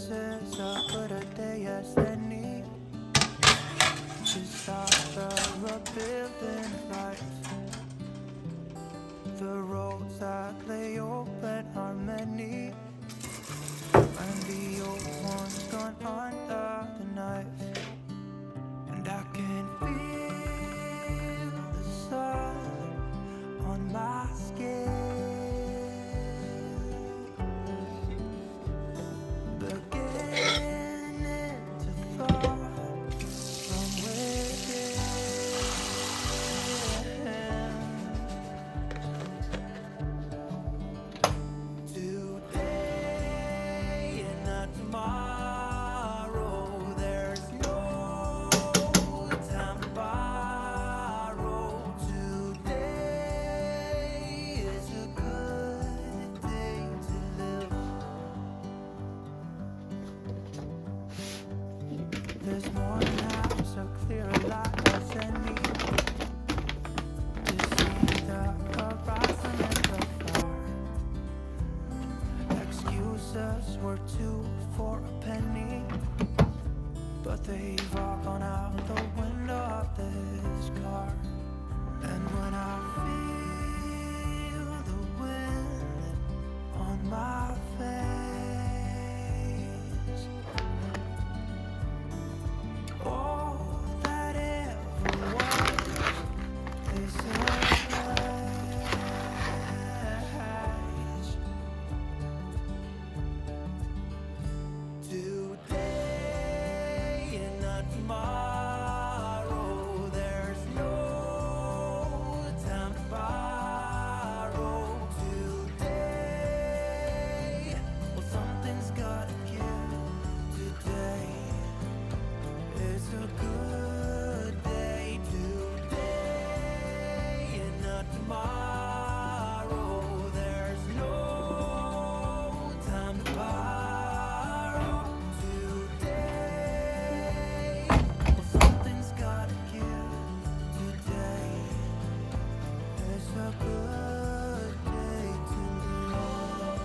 This is a gooder day as any to start the rebuilding life. The roads that lay open are many, and the old one's gone under the knife. And I can feel the sun on my skin, beginning to thaw from within. Today and not tomorrow, there's no time to borrow. Today is a good day to live. This morning has a clear light as any to see the horizon and the far. Excuses were two for a penny, but they've all gone out the window of this car. And when I feel the wind on my face, all that ever was is a flash. Today and not tomorrow, there's no time to borrow. Today, well, something's gotta give. Today is a good day. Today and not tomorrow, there's no time to borrow. Today, well, something's gotta give. Today is a good day to live.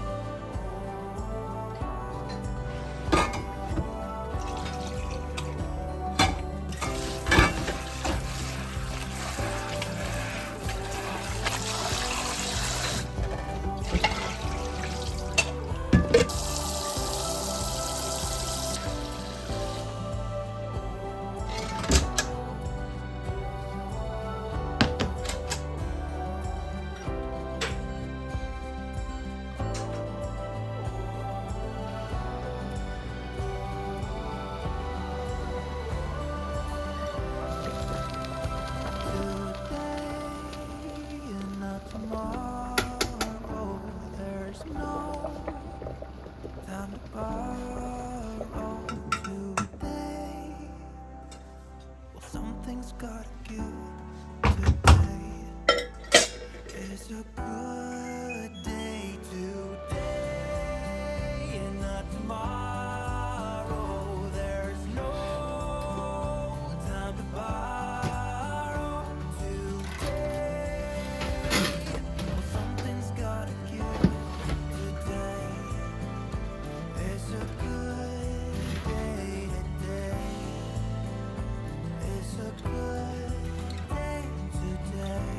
Today and not tomorrow, there's no time to borrow. Today, well, something's gotta give. Today is a good day. Today and not tomorrow, there's no time to borrow. Today, well, something's gotta give. Today is a good day. Today is a good day. Today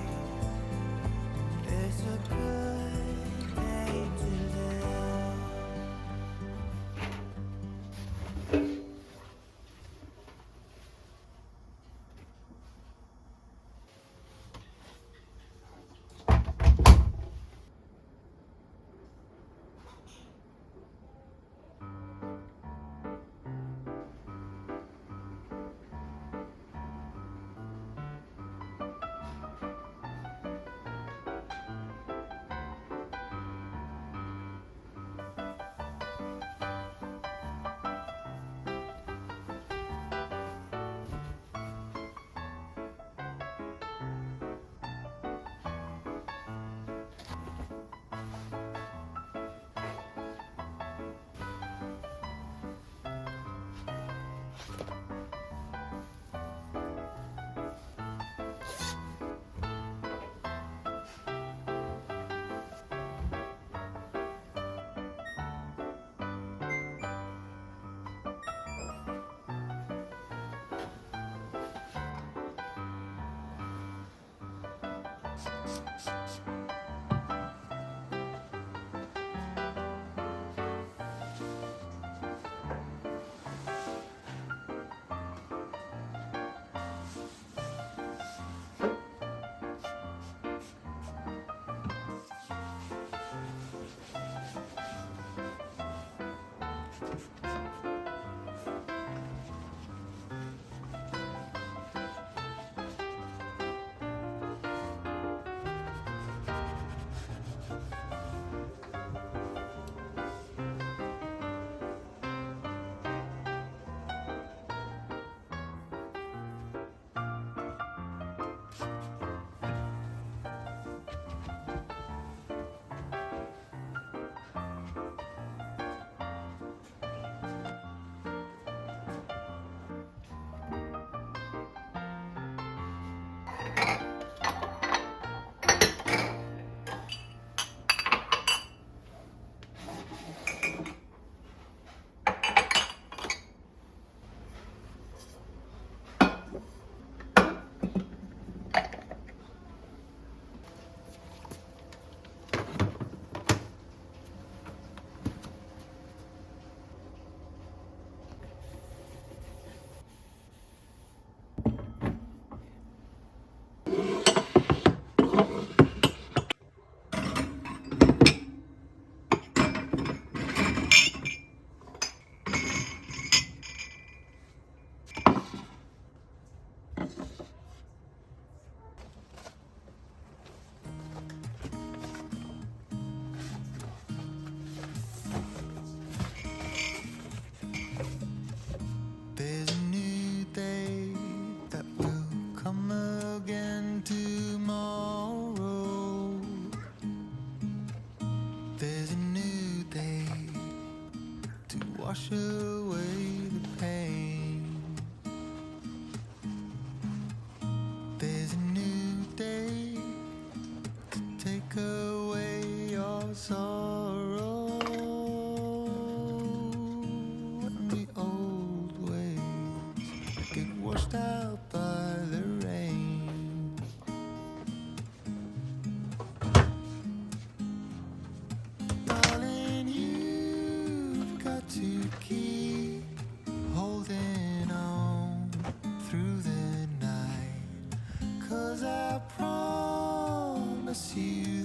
is a good There's a new day that will come again tomorrow. There's a new day to wash away the pain. There's a new day to take away your sorrow. And the old ways get washed out by the rain. Darling, you've got to keep holding on through the night, 'cause I promise you